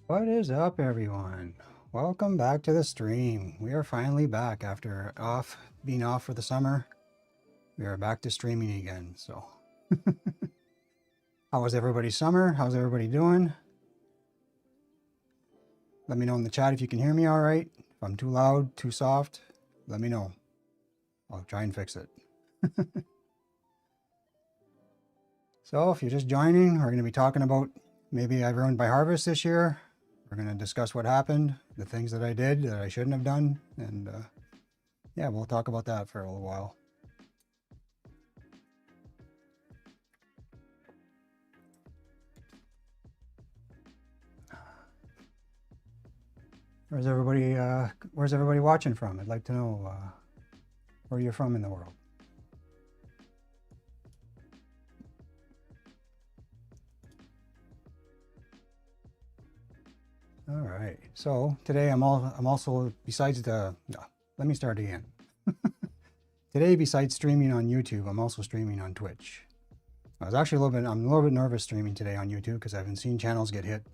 What is up, everyone? Welcome back to the stream. We are finally back after being off for the summer. We are back to streaming again. So, how was everybody's summer? How's everybody doing? Let me know in the chat if you can hear me all right. If I'm too loud, too soft, let me know. I'll try and fix it. So, if you're just joining, we're going to be talking about maybe I ruined my harvest this year. We're going to discuss what happened, the things that I did that I shouldn't have done, and yeah, we'll talk about that for a little while. Where's everybody watching from? I'd like to know where you're from in the world. All right. So today I'm also besides the no, let me start again. Today, besides streaming on YouTube, I'm also streaming on Twitch. I'm a little bit nervous streaming today on YouTube because I haven't seen channels get hit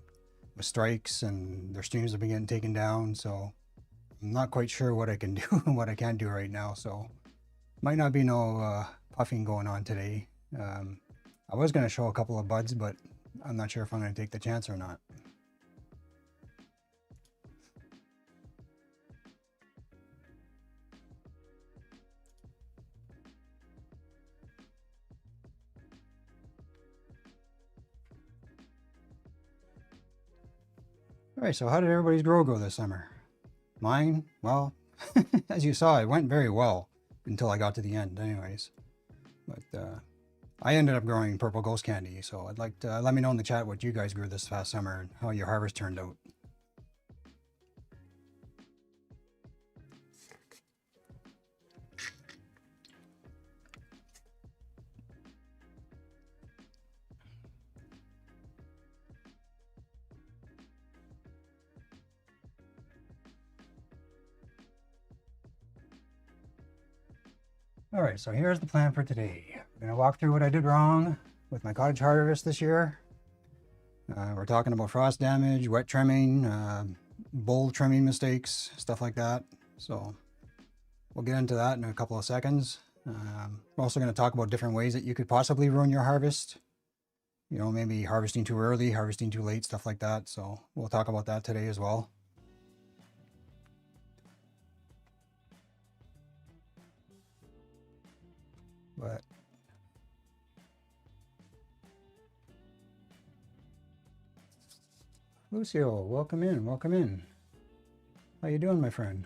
with strikes and their streams have been getting taken down. So I'm not quite sure what I can do and what I can't do right now. So might not be no puffing going on today. I was going to show a couple of buds, but I'm not sure if I'm going to take the chance or not. All right, so how did everybody's grow go this summer? Mine, well, as you saw, it went very well until I got to the end anyways. But I ended up growing purple ghost candy, so I'd like to let me know in the chat what you guys grew this past summer and how your harvest turned out. All right, so here's the plan for today. We're going to walk through what I did wrong with my cottage harvest this year. We're talking about frost damage, wet trimming, bold trimming mistakes, stuff like that. So we'll get into that in a couple of seconds. We're also going to talk about different ways that you could possibly ruin your harvest. You know, maybe harvesting too early, harvesting too late, stuff like that. So we'll talk about that today as well. But Lucio, welcome in, welcome in. How you doing, my friend?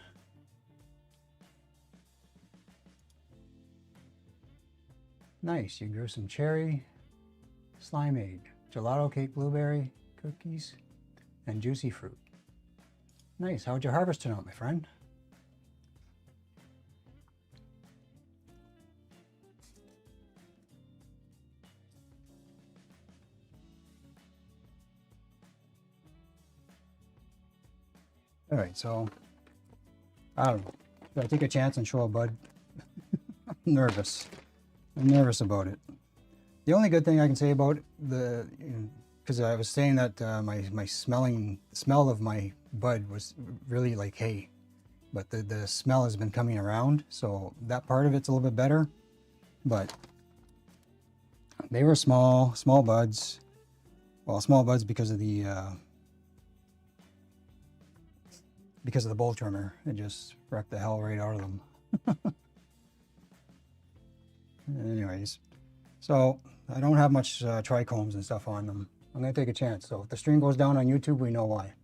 Nice, you grew some cherry, slimeade, gelato cake blueberry, cookies, and juicy fruit. Nice, how'd your harvest turn out, my friend? All right, so I don't know. Should I take a chance and show a bud? I'm nervous. I'm nervous about it. The only good thing I can say about the, because I was saying that my smell of my bud was really like hay, but the smell has been coming around, so that part of it's a little bit better. But they were small buds. Well, small buds because of the bolt trimmer. It just wrecked the hell right out of them. Anyways, so I don't have much trichomes and stuff on them. I'm gonna take a chance. So if the stream goes down on YouTube, we know why.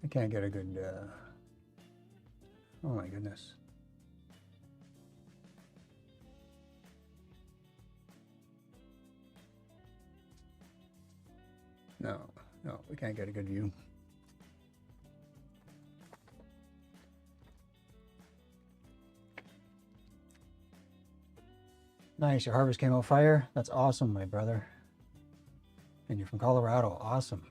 I can't get a good, oh my goodness. No, we can't get a good view. Nice, your harvest came out fire. That's awesome, my brother. And you're from Colorado, awesome.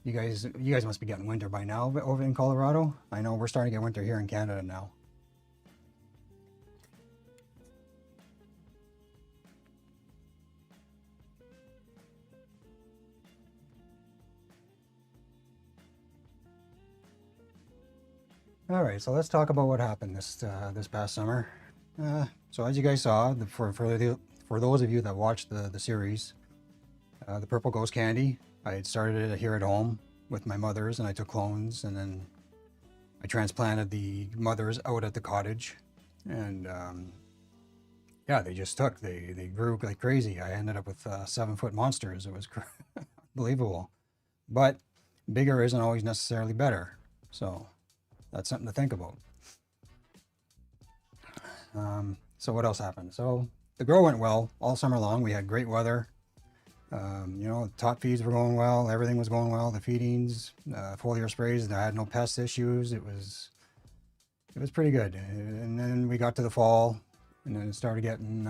You guys must be getting winter by now over in Colorado. I know we're starting to get winter here in Canada now. All right, so let's talk about what happened this past summer. So as you guys saw, for those of you that watched the series, the Purple Ghost Candy, I had started it here at home with my mothers, and I took clones, and then I transplanted the mothers out at the cottage, and yeah, they just took. They grew like crazy. I ended up with 7-foot monsters. It was unbelievable, but bigger isn't always necessarily better. So that's something to think about. So what else happened? So the grow went well all summer long. We had great weather. You know, top feeds were going well. Everything was going well. The feedings, foliar sprays. I had no pest issues. It was pretty good. And then we got to the fall, and then it started getting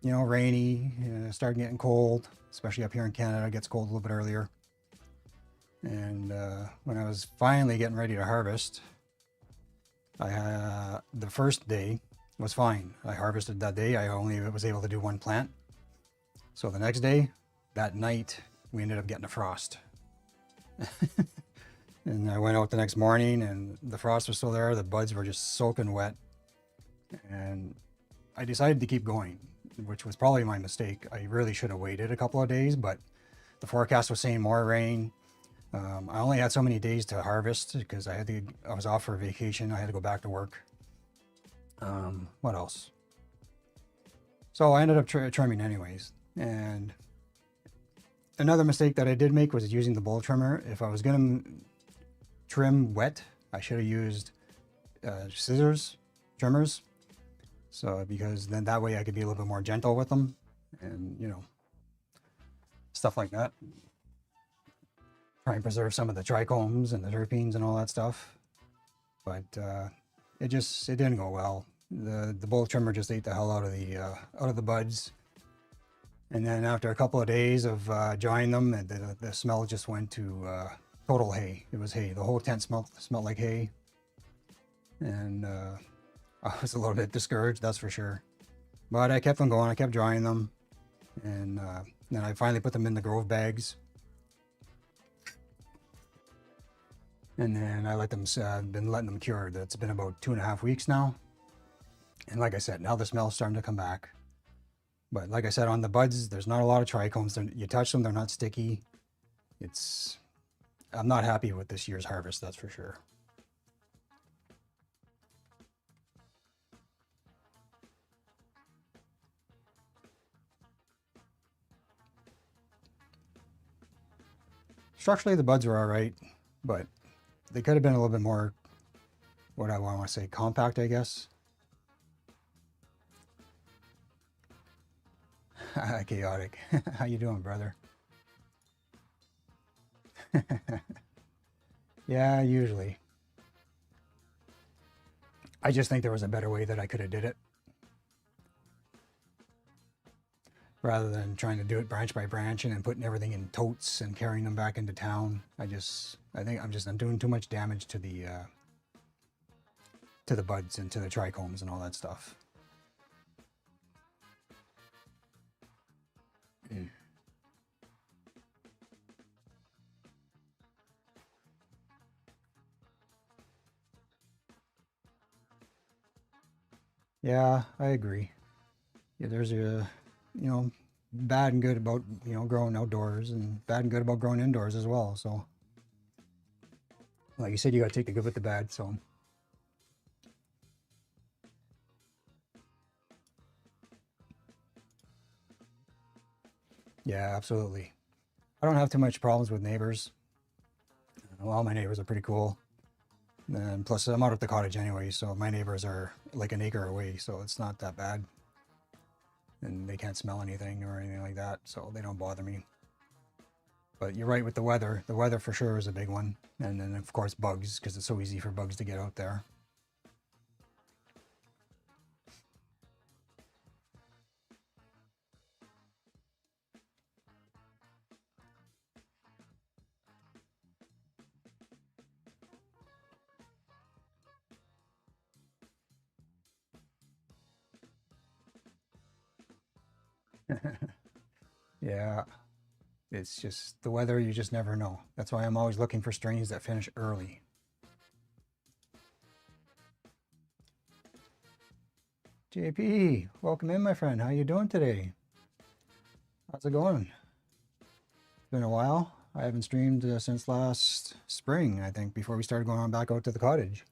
you know, rainy. It started getting cold, especially up here in Canada. It gets cold a little bit earlier. And when I was finally getting ready to harvest, the first day was fine. I harvested that day. I only was able to do one plant. So the next day, that night, we ended up getting a frost. And I went out the next morning and the frost was still there. The buds were just soaking wet. And I decided to keep going, which was probably my mistake. I really should have waited a couple of days, but the forecast was saying more rain. I only had so many days to harvest because I was off for vacation. I had to go back to work. What else? So I ended up trimming anyways. And another mistake that I did make was using the bowl trimmer. If I was going to trim wet, I should have used trimmers. So because then that way I could be a little bit more gentle with them and, you know, stuff like that. Try and preserve some of the trichomes and the terpenes and all that stuff. But it didn't go well. The bowl trimmer just ate the hell out of the buds. And then after a couple of days of drying them, the smell just went to total hay. It was hay. The whole tent smelled like hay. And I was a little bit discouraged, that's for sure. But I kept them going. I kept drying them. And then I finally put them in the Grove bags. And then I been letting them cure. That's been about 2.5 weeks now. And like I said, now the smell's starting to come back. But like I said, on the buds, there's not a lot of trichomes. You touch them, they're not sticky. I'm not happy with this year's harvest, that's for sure. Structurally, the buds were all right, but they could have been a little bit more, what I want to say, compact, I guess. Chaotic. How you doing, brother? Yeah, usually. I just think there was a better way that I could have did it. Rather than trying to do it branch by branch and then putting everything in totes and carrying them back into town. I think I'm doing too much damage to the buds and to the trichomes and all that stuff. Yeah, I agree. Yeah, there's you know, bad and good about, you know, growing outdoors and bad and good about growing indoors as well. So, like you said, you got to take the good with the bad. So, yeah, absolutely. I don't have too much problems with neighbors. All my neighbors are pretty cool. And plus, I'm out at the cottage anyway, so my neighbors are like an acre away, so it's not that bad. And they can't smell anything or anything like that, so they don't bother me. But you're right with the weather. The weather for sure is a big one. And then, of course, bugs, because it's so easy for bugs to get out there. Yeah, it's just the weather, you just never know. That's why I'm always looking for strains that finish early. JP, welcome in, my friend. How you doing today? How's it going? It's been a while. I haven't streamed since last spring, I think, before we started going on back out to the cottage.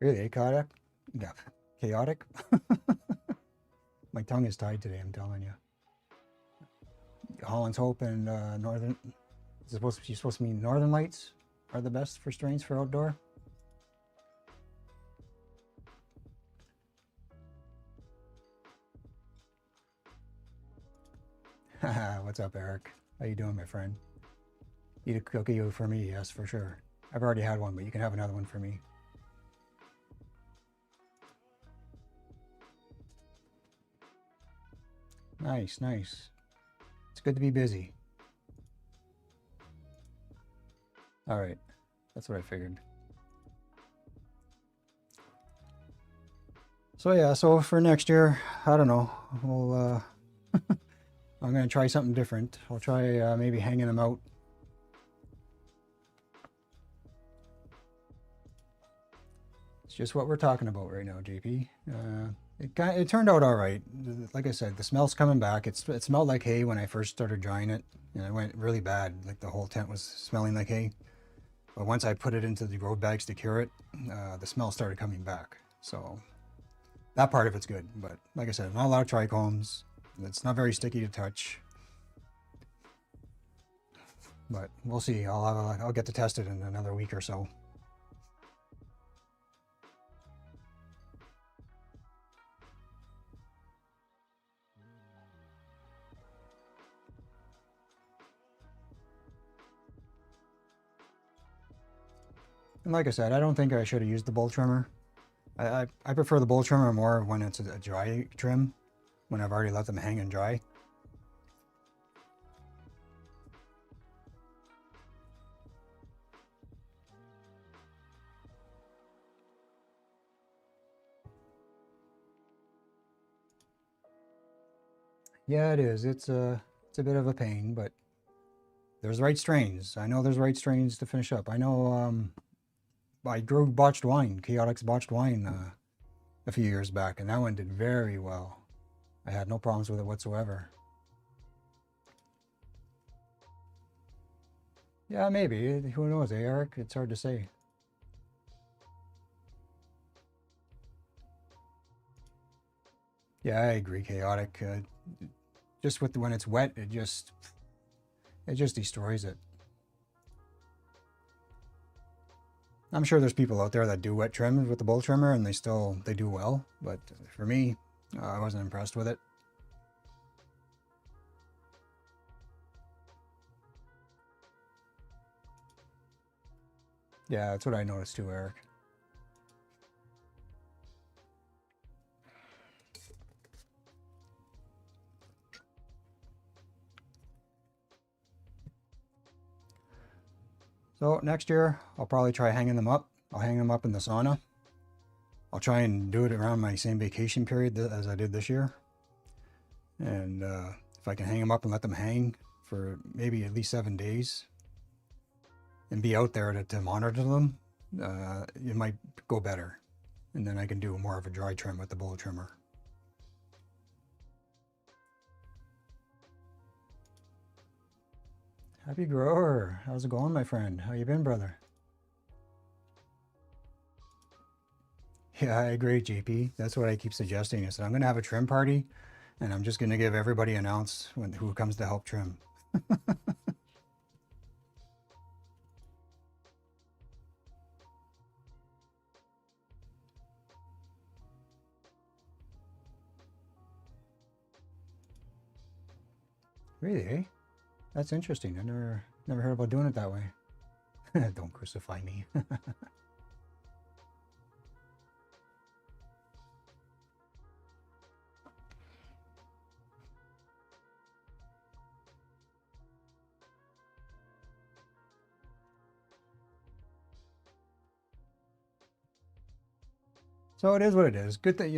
Really, chaotic? Yeah, chaotic? My tongue is tied today, I'm telling you. Holland's Hope and Northern... Is it supposed to mean Northern Lights are the best for strains for outdoor? What's up, Eric? How you doing, my friend? Eat a cookie for me, yes, for sure. I've already had one, but you can have another one for me. Nice, nice. It's good to be busy. All right, that's what I figured. So yeah, so for next year, I don't know. We'll I'm gonna try something different. I'll try maybe hanging them out. It's just what we're talking about right now, JP. It turned out all right. Like I said, the smell's coming back. It smelled like hay when I first started drying it, and it went really bad. Like the whole tent was smelling like hay. But once I put it into the road bags to cure it, the smell started coming back. So that part of it's good. But like I said, not a lot of trichomes. It's not very sticky to touch. But we'll see. I'll get to test it in another week or so. And like I said, I don't think I should have used the bowl trimmer. I prefer the bowl trimmer more when it's a dry trim, when I've already let them hang and dry. Yeah, it is. It's a bit of a pain, but there's right strains. I know there's right strains to finish up. I know I grew botched wine, Chaotic's botched wine, a few years back, and that one did very well. I had no problems with it whatsoever. Yeah, maybe. Who knows, Eric? It's hard to say. Yeah, I agree, Chaotic. Just when it's wet, it just destroys it. I'm sure there's people out there that do wet trims with the bowl trimmer and they do well, but for me, I wasn't impressed with it. Yeah, that's what I noticed too, Eric. So next year, I'll probably try hanging them up. I'll hang them up in the sauna. I'll try and do it around my same vacation period as I did this year. And if I can hang them up and let them hang for maybe at least 7 days and be out there to monitor them, it might go better. And then I can do more of a dry trim with the bowl trimmer. Happy grower. How's it going, my friend? How you been, brother? Yeah, I agree, JP. That's what I keep suggesting. I said, I'm going to have a trim party, and I'm just going to give everybody an ounce who comes to help trim. Really, eh? That's interesting. I never heard about doing it that way. Don't crucify me. So it is what it is. Good that,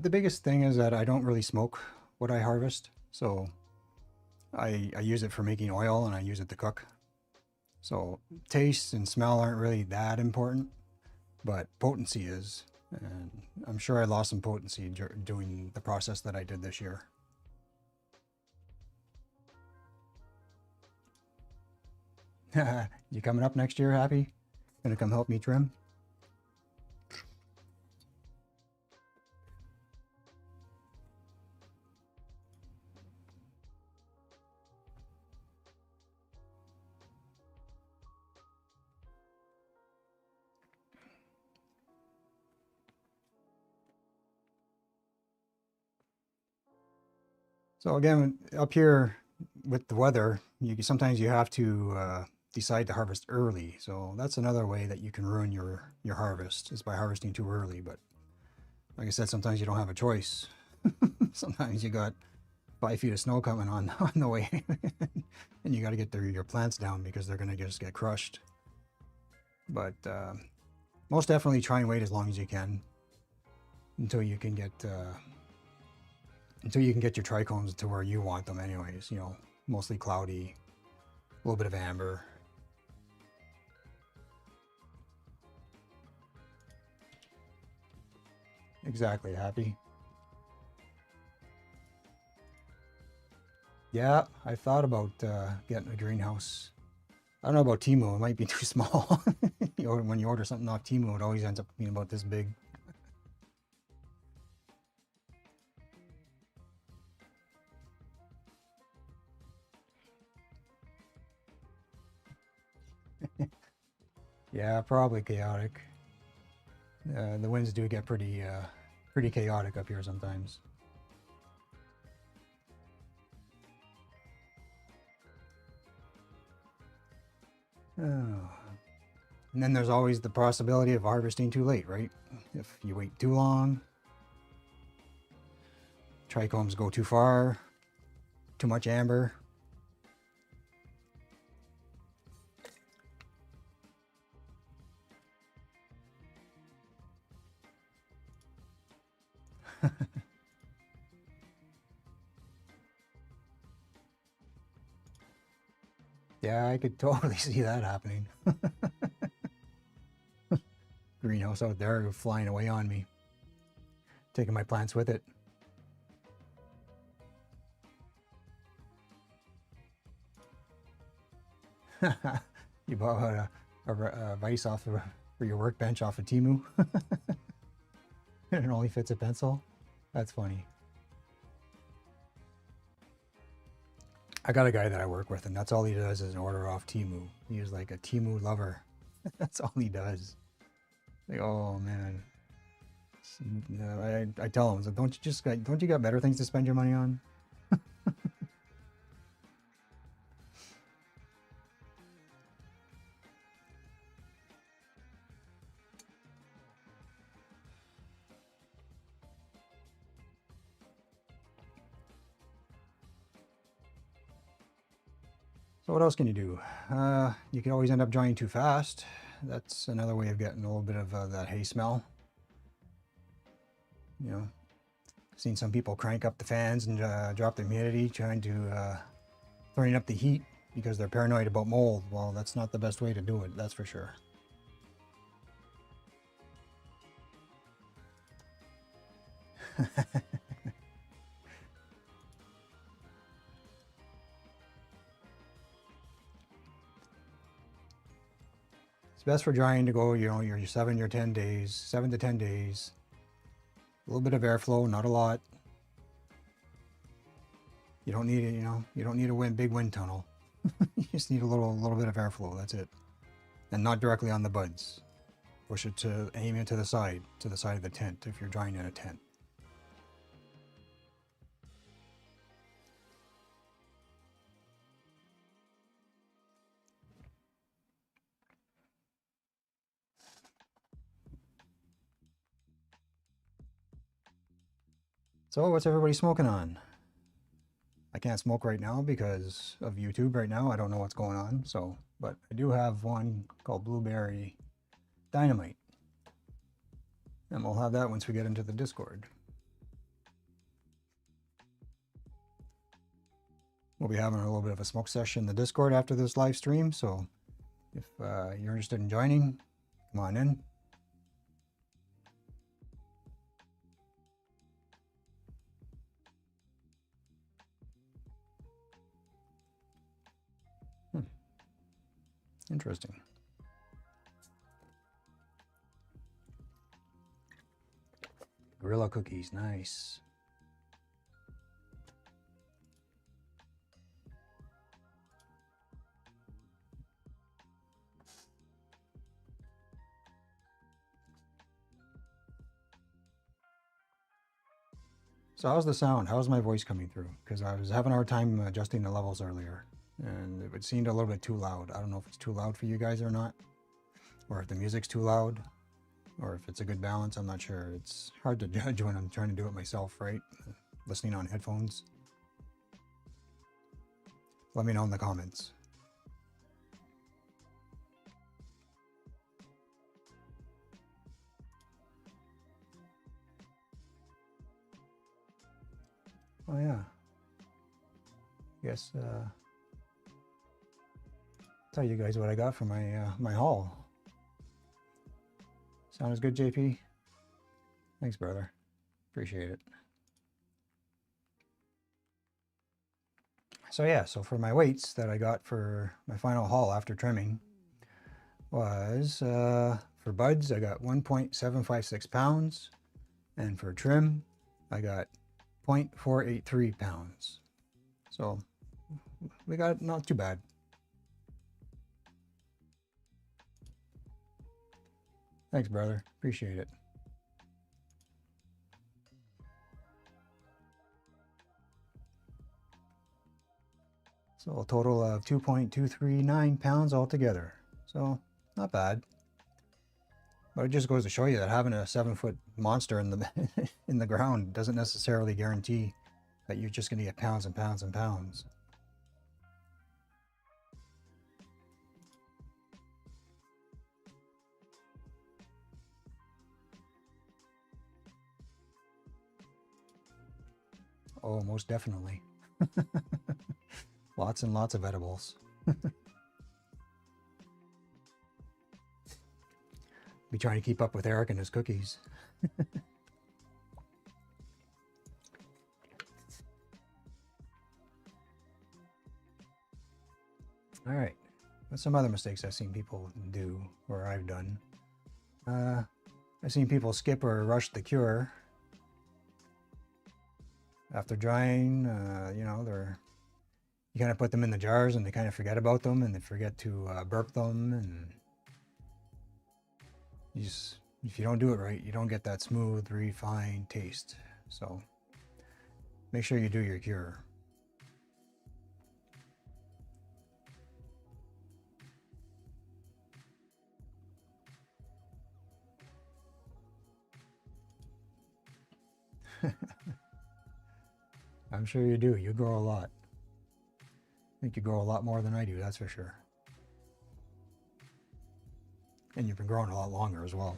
the biggest thing is that I don't really smoke what I harvest. So I use it for making oil and I use it to cook. So taste and smell aren't really that important, but potency is. And I'm sure I lost some potency doing the process that I did this year. You coming up next year, Happy? Gonna come help me trim? So again, up here with the weather, sometimes you have to decide to harvest early. So that's another way that you can ruin your harvest, is by harvesting too early. But like I said, sometimes you don't have a choice. Sometimes you got 5 feet of snow coming on the way, and you got to get your plants down because they're going to just get crushed. But most definitely try and wait as long as you can until you can get your trichomes to where you want them anyways, mostly cloudy, a little bit of amber. Exactly, Happy. Yeah, I thought about getting a greenhouse. I don't know about Temu, it might be too small. When you order something off Temu, it always ends up being about this big. Yeah, probably chaotic. The winds do get pretty chaotic up here sometimes. Oh. And then there's always the possibility of harvesting too late, right? If you wait too long, trichomes go too far, too much amber. Yeah, I could totally see that happening. Greenhouse out there flying away on me, taking my plants with it. You bought a vise for your workbench off of Temu, and it only fits a pencil. That's funny. I got a guy that I work with, and that's all he does is order off Temu. He's like a Temu lover. That's all he does. Like, oh man. I tell him, so don't you got better things to spend your money on? So what else can you do? You can always end up drying too fast. That's another way of getting a little bit of that hay smell. Seen some people crank up the fans and drop the humidity, trying to turn up the heat because they're paranoid about mold. Well, that's not the best way to do it, that's for sure. It's best for drying to go, your 7 to 10 days. A little bit of airflow, not a lot. You don't need it, you don't need a big wind tunnel. You just need a little bit of airflow, that's it. And not directly on the buds. Push it to aim it to the side of the tent if you're drying in a tent. So what's everybody smoking on? I can't smoke right now because of YouTube right now. I don't know what's going on. So, but I do have one called Blueberry Dynamite. And we'll have that once we get into the Discord. We'll be having a little bit of a smoke session in the Discord after this live stream, so if you're interested in joining, come on in. Interesting. Gorilla cookies, nice. So how's the sound? How's my voice coming through? Because I was having a hard time adjusting the levels earlier, and it seemed a little bit too loud. I don't know if it's too loud for you guys or not, or if the music's too loud, or if it's a good balance. I'm not sure. It's hard to judge when I'm trying to do it myself, right? Listening on headphones. Let me know in the comments. Oh yeah. Yes. Tell you guys what I got for my my haul. Sound as good, JP? Thanks, brother. Appreciate it. So yeah, so for my weights that I got for my final haul after trimming was for buds I got 1.756 pounds, and for trim I got 0.483 pounds. So we got not too bad. Thanks, brother. Appreciate it. So a total of 2.239 pounds altogether. So not bad. But it just goes to show you that having a 7-foot monster in the in the ground doesn't necessarily guarantee that you're just going to get pounds and pounds and pounds. Oh, most definitely. Lots and lots of edibles. Be trying to keep up with Eric and his cookies. All right. What's some other mistakes I've seen people do, or I've done? I've seen people skip or rush the cure. After drying, you know, you kind of put them in the jars and they kind of forget about them, and they forget to burp them, and if you don't do it right, you don't get that smooth, refined taste. So make sure you do your cure. I'm sure you do. You grow a lot. I think you grow a lot more than I do, that's for sure. And you've been growing a lot longer as well.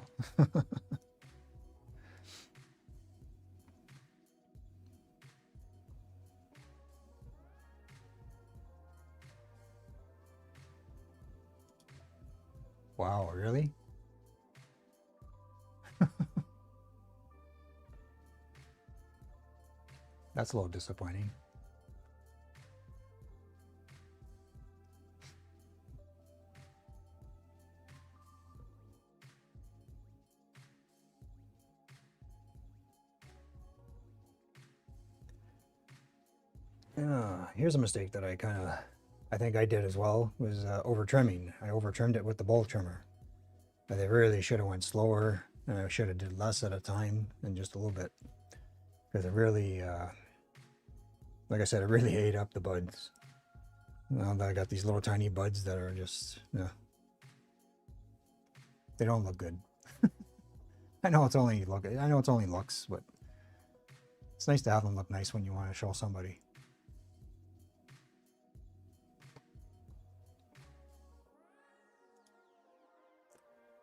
Wow, really? That's a little disappointing. Here's a mistake that I think I did as well, was over trimming. I over trimmed it with the bowl trimmer. But they really should have went slower, and I should have did less at a time and just a little bit, because it really, like I said, it really ate up the buds. Now that I got these little tiny buds that are just, they don't look good. I know it's only looks, but it's nice to have them look nice when you want to show somebody.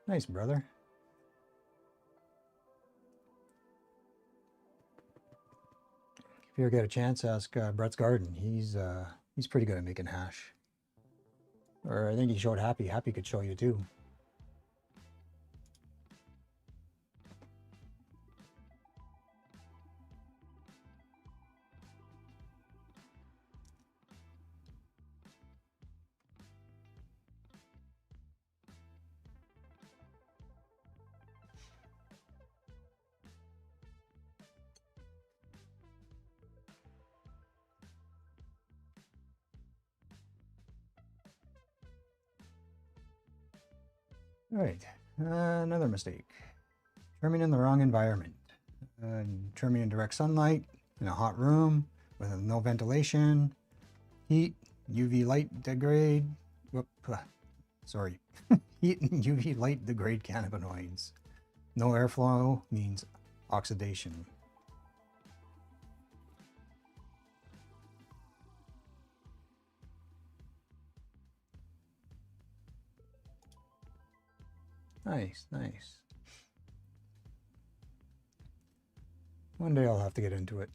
Nice, brother. If you ever get a chance, ask Brett's Garden. He's pretty good at making hash. Or I think he showed Happy. Happy could show you too. All right, another mistake. Trimming in the wrong environment. Trimming in direct sunlight, in a hot room, with no ventilation, heat, UV light degrade, sorry, heat and UV light degrade cannabinoids. No airflow means oxidation. Nice, nice. One day I'll have to get into it.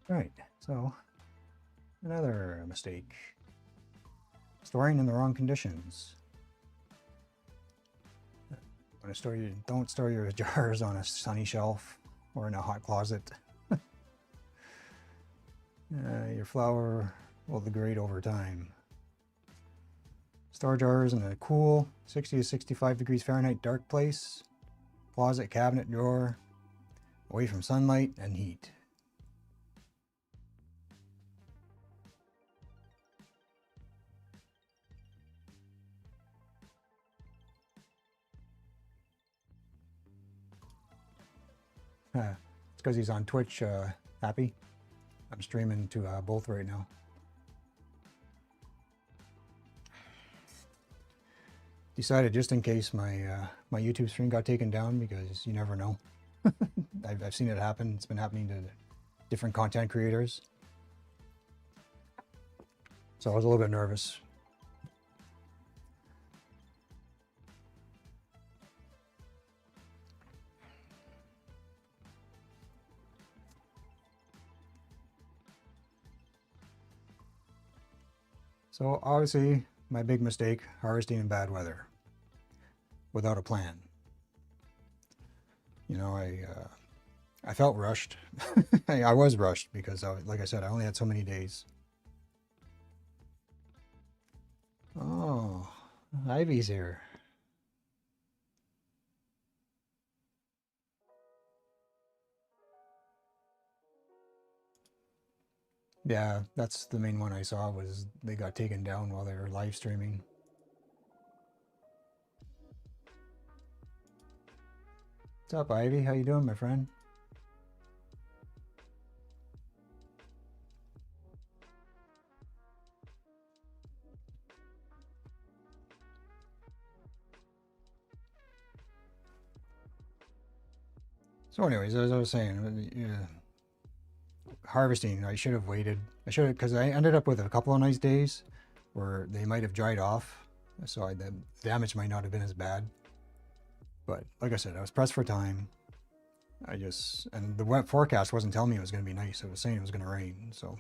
Right, so another mistake. Storing in the wrong conditions. When don't store your jars on a sunny shelf or in a hot closet. Your flour will degrade over time. Store jars in a cool 60 to 65 degrees Fahrenheit dark place, closet, cabinet, drawer, away from sunlight and heat. It's because he's on Twitch, Happy. I'm streaming to both right now. Decided just in case my my YouTube stream got taken down, because you never know. I've seen it happen. It's been happening to different content creators. So I was a little bit nervous. So obviously, my big mistake, harvesting in bad weather without a plan. You know, I felt rushed. I was rushed because, like I said, I only had so many days. Oh, Ivy's here. Yeah, that's the main one I saw, was they got taken down while they were live streaming. What's up, Ivy? How you doing, my friend? So anyways, as I was saying, harvesting, I should have waited. I should have, because I ended up with a couple of nice days where they might have dried off. So the damage might not have been as bad. But like I said, I was pressed for time. And the wet forecast wasn't telling me it was going to be nice. It was saying it was going to rain, so.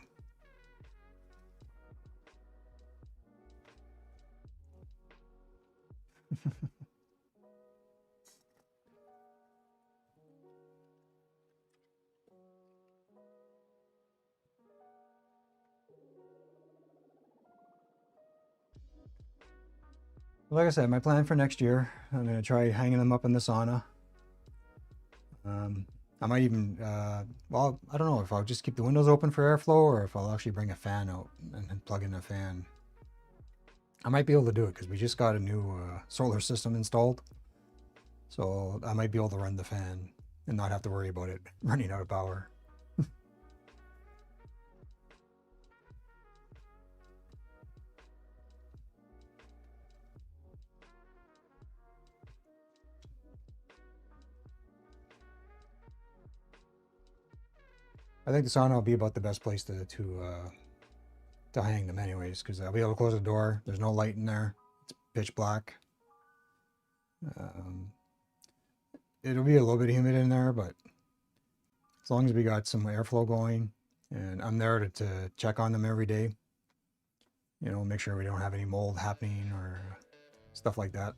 Like I said, my plan for next year, I'm going to try hanging them up in the sauna. I might even, well, I don't know if I'll just keep the windows open for airflow or if I'll actually bring a fan out and plug in a fan. I might be able to do it because we just got a new solar system installed. So I might be able to run the fan and not have to worry about it running out of power. I think the sauna will be about the best place to hang them anyways, because I'll be able to close the door. There's no light in there. It's pitch black. It'll be a little bit humid in there, but as long as we got some airflow going, and I'm there to check on them every day, you know, make sure we don't have any mold happening or stuff like that.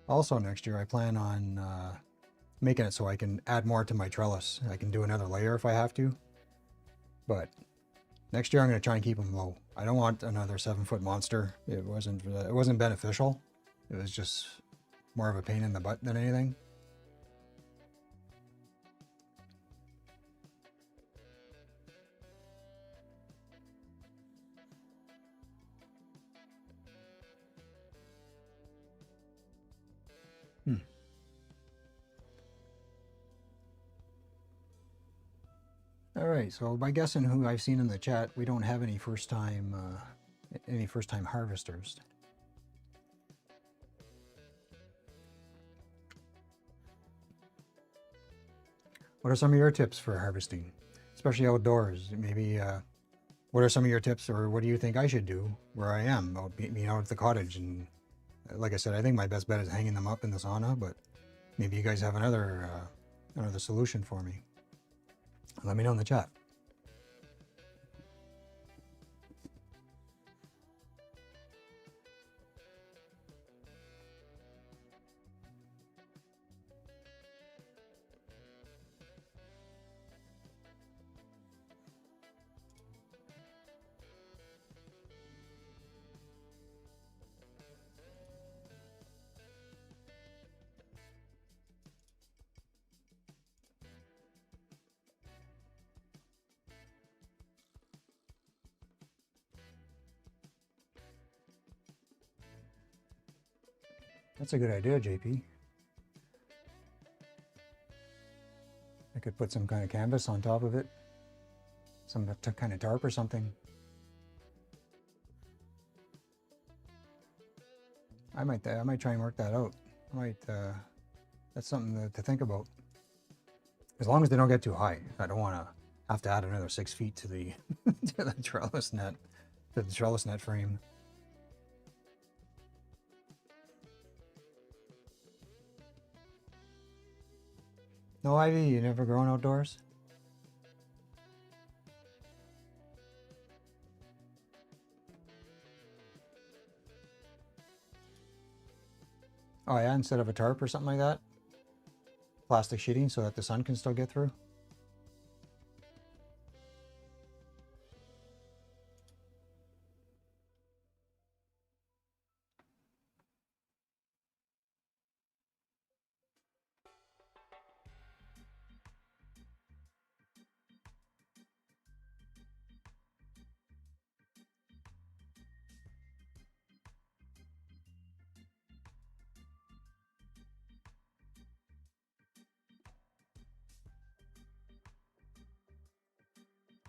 Also next year, I plan on making it so I can add more to my trellis. I can do another layer if I have to, but next year I'm going to try and keep them low. I don't want another 7-foot monster. It wasn't beneficial. It was just more of a pain in the butt than anything. All right, so by guessing who I've seen in the chat, we don't have any first-time harvesters. What are some of your tips for harvesting, especially outdoors? Maybe what are some of your tips, or what do you think I should do where I am, being out at the cottage? And like I said, I think my best bet is hanging them up in the sauna, but maybe you guys have another solution for me. Let me know in the chat. That's a good idea, JP. I could put some kind of canvas on top of it, some kind of tarp or something. I might try and work that out. That's something to think about. As long as they don't get too high. I don't want to have to add another 6 feet to the to the trellis net frame. No, Ivy, you never grown outdoors? Oh yeah, instead of a tarp or something like that? Plastic sheeting so that the sun can still get through?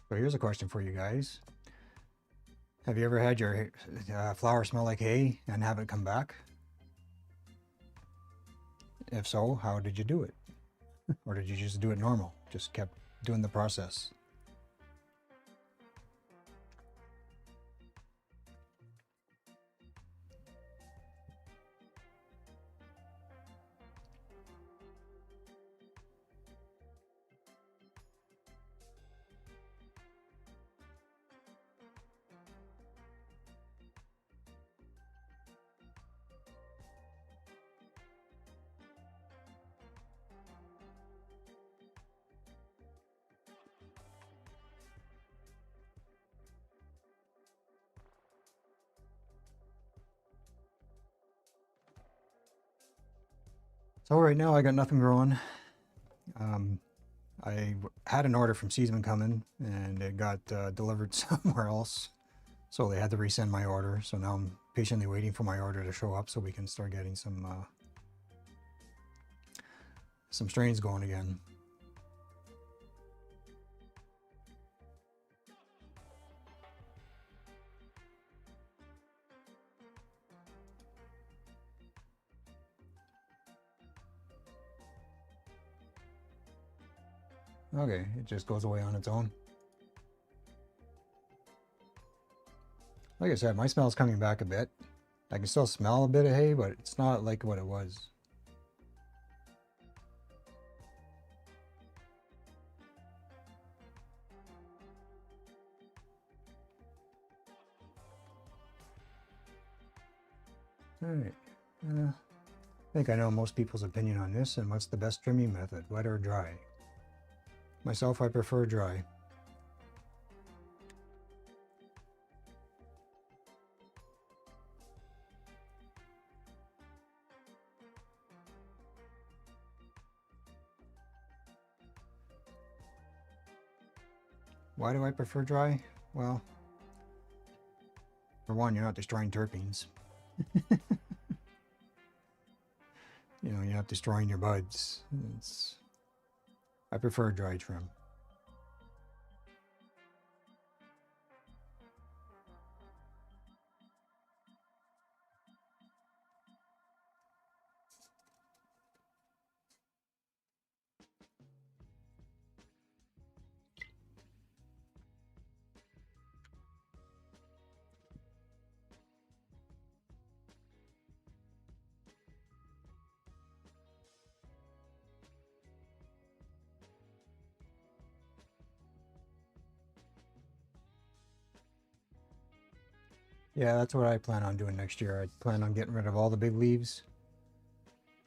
So here's a question for you guys. Have you ever had your flower smell like hay and have it come back? If so, how did you do it? Or did you just do it normal? Just kept doing the process? So right now I got nothing growing. I had an order from Season coming and it got delivered somewhere else. So they had to resend my order. So now I'm patiently waiting for my order to show up so we can start getting some strains going again. Okay, it just goes away on its own. Like I said, my smell's coming back a bit. I can still smell a bit of hay, but it's not like what it was. Alright, I think I know most people's opinion on this, and what's the best trimming method, wet or dry? Myself, I prefer dry. Why do I prefer dry? Well, for one, you're not destroying terpenes. You know, you're not destroying your buds. I prefer dry trim. Yeah, that's what I plan on doing next year. I plan on getting rid of all the big leaves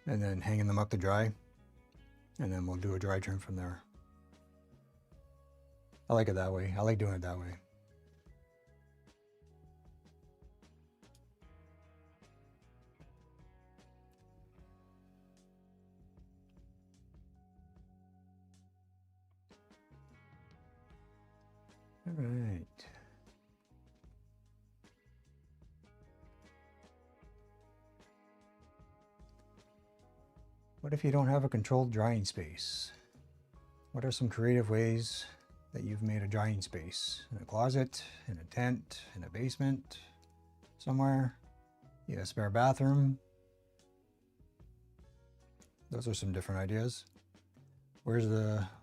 and then hanging them up to dry, and then we'll do a dry trim from there. I like it that way. I like doing it that way. All right. What if you don't have a controlled drying space? What are some creative ways that you've made a drying space? In a closet, in a tent, in a basement, somewhere? You have a spare bathroom? Those are some different ideas. Where's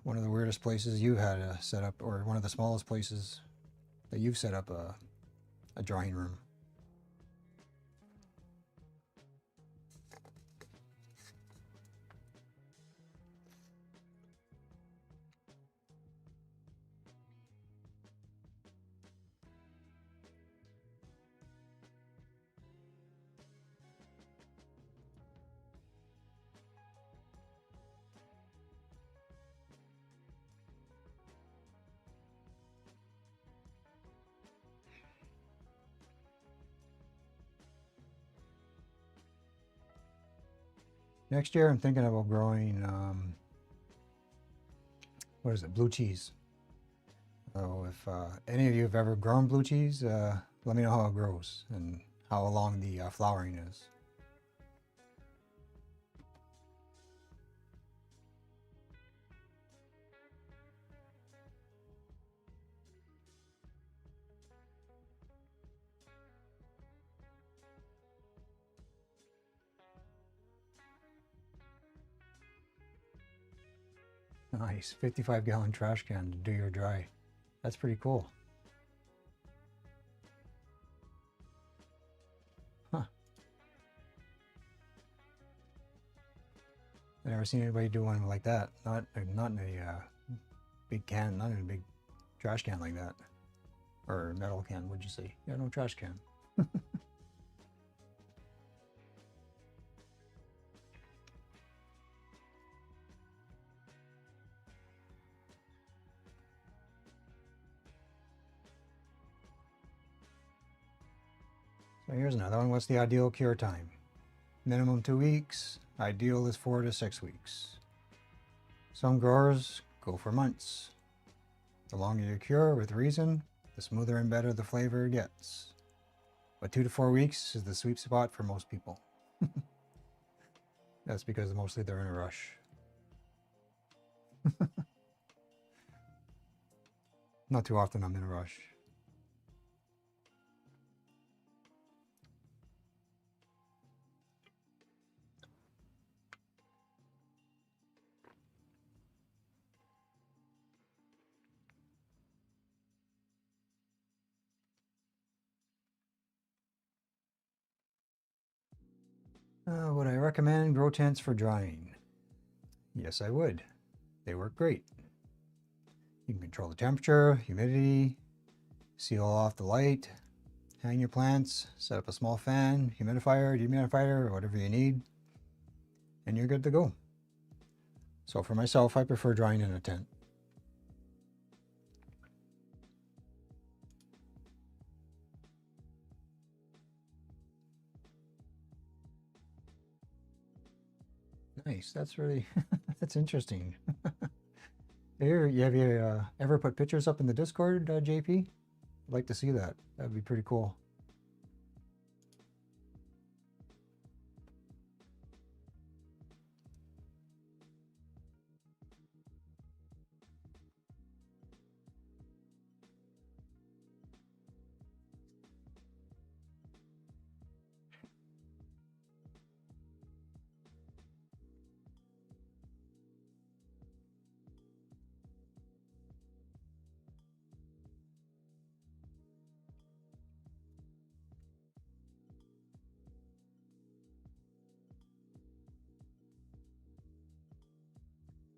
one of the weirdest places you had set up, or one of the smallest places that you've set up a drying room? Next year, I'm thinking about growing, what is it, blue cheese. So if any of you have ever grown blue cheese, let me know how it grows and how long the flowering is. Nice, 55-gallon trash can to do your dry. That's pretty cool. Huh. I've never seen anybody do one like that. Not in a big can, not in a big trash can like that. Or metal can, would you say? Yeah, no, trash can. So here's another one. What's the ideal cure time? Minimum 2 weeks. Ideal is 4 to 6 weeks. Some growers go for months. The longer you cure with reason, the smoother and better the flavor gets. But 2 to 4 weeks is the sweet spot for most people. That's because mostly they're in a rush. Not too often I'm in a rush. Would I recommend grow tents for drying? Yes, I would. They work great. You can control the temperature, humidity, seal off the light, hang your plants, set up a small fan, humidifier, dehumidifier, or whatever you need, and you're good to go. So for myself, I prefer drying in a tent. Nice. That's really, that's interesting. Have you ever put pictures up in the Discord, JP? I'd like to see that. That'd be pretty cool.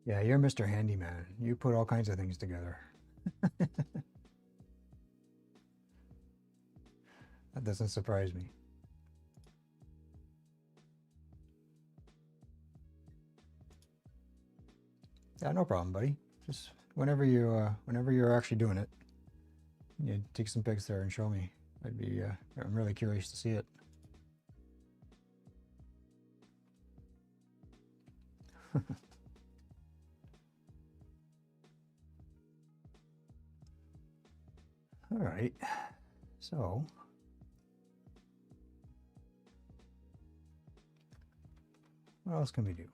Yeah, you're Mr. Handyman. You put all kinds of things together. That doesn't surprise me. Yeah, no problem, buddy. Just whenever you're actually doing it, you take some pics there and show me. I'm really curious to see it. All right, so what else can we do?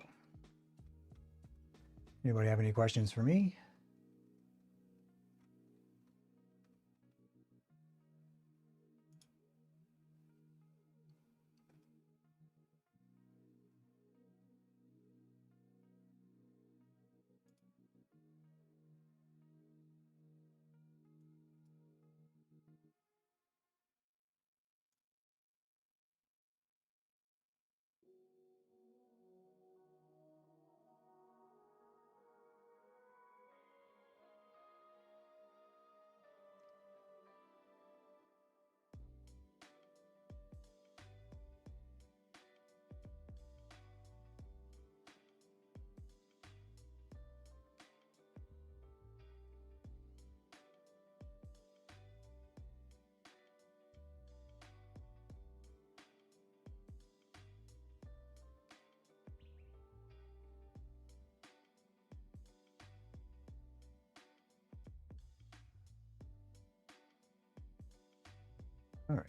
Anybody have any questions for me? All right.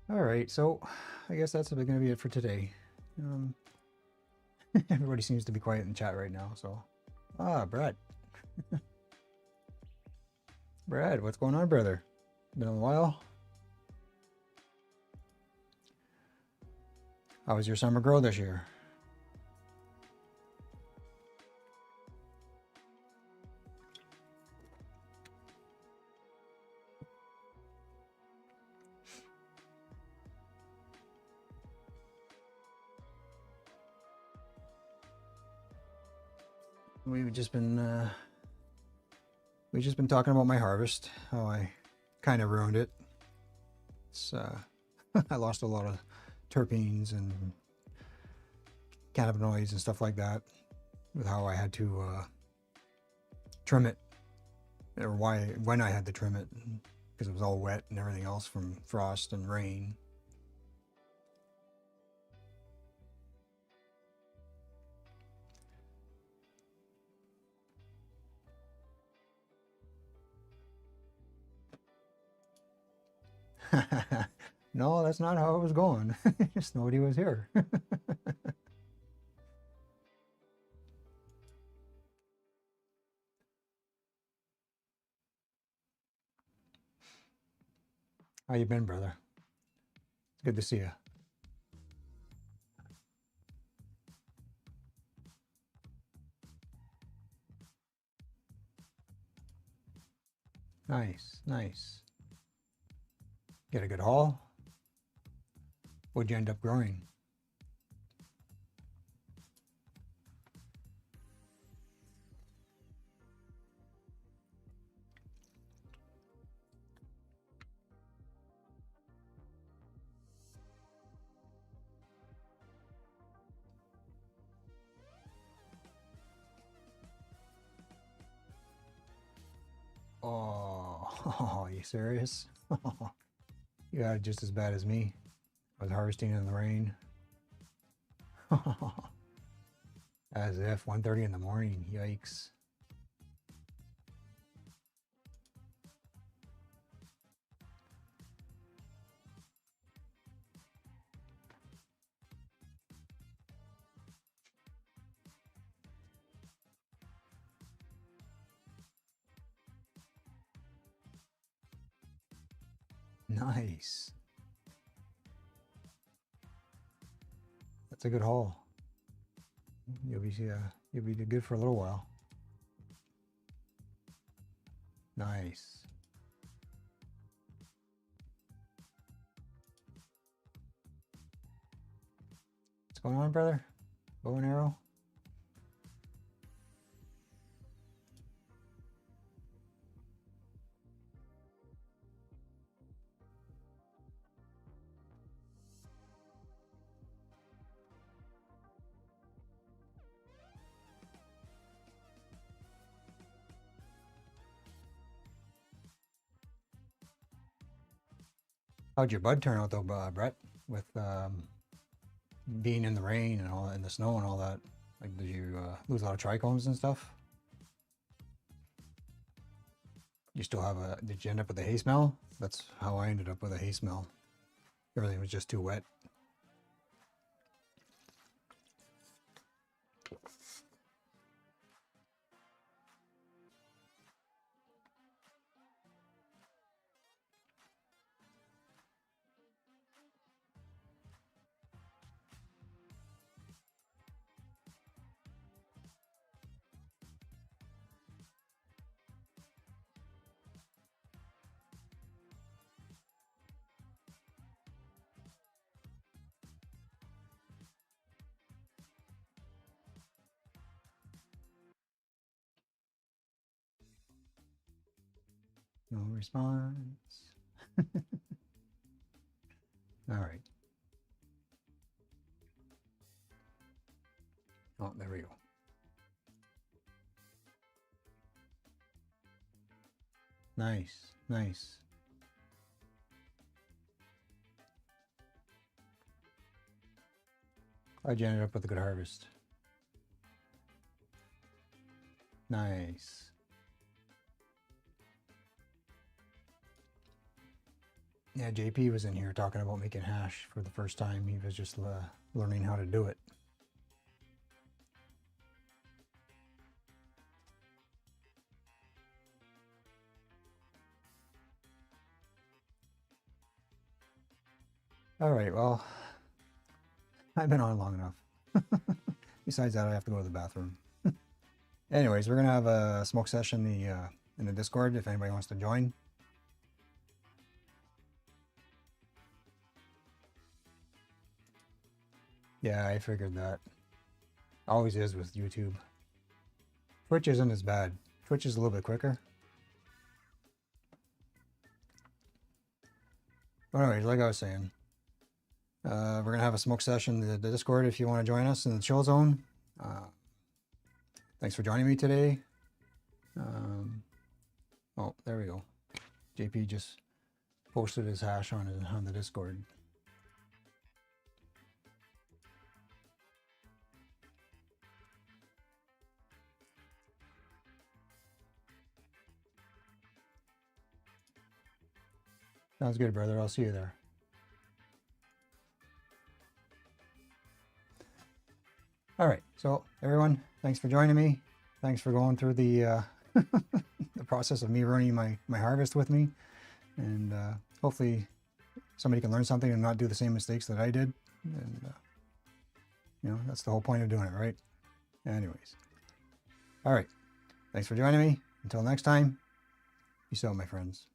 All right, so I guess that's going to be it for today. Everybody seems to be quiet in chat right now, so. Brad. Brad, what's going on, brother? Been a while. How was your summer grow this year? We've just been talking about my harvest, how I kind of ruined it. It's I lost a lot of terpenes and cannabinoids and stuff like that with how I had to trim it, or when I had to trim it. because it was all wet and everything else from frost and rain. No, that's not how it was going. Just nobody was here. How you been, brother? It's good to see you. Nice, nice. Get a good haul? What'd you end up growing? Oh, are you serious? You got it just as bad as me. I was harvesting in the rain. As if 1:30 in the morning. Yikes. Nice. That's a good haul. You'll be good for a little while. Nice. What's going on, brother? Bow and arrow? How'd your bud turn out though, Brett? With being in the rain and all, in the snow and all that. Like, did you lose a lot of trichomes and stuff? You still have a? Did you end up with a hay smell? That's how I ended up with a hay smell. Everything was just too wet. No response. All right. Oh, there we go. Nice, nice. Glad you ended up with a good harvest. Nice. Yeah, JP was in here talking about making hash for the first time. He was just learning how to do it. All right, well, I've been on long enough. Besides that, I have to go to the bathroom. Anyways, we're gonna have a smoke session in the Discord if anybody wants to join. Yeah, I figured that. Always is with YouTube. Twitch isn't as bad. Twitch is a little bit quicker. But anyways, like I was saying, we're gonna have a smoke session in the Discord if you want to join us in the chill zone. Thanks for joining me today. Oh, there we go. JP just posted his hash on the Discord. Sounds good, brother. I'll see you there. All right. So everyone, thanks for joining me. Thanks for going through the the process of me running my harvest with me, and hopefully somebody can learn something and not do the same mistakes that I did. And you know, that's the whole point of doing it, right? Anyways. All right. Thanks for joining me. Until next time, peace out, my friends.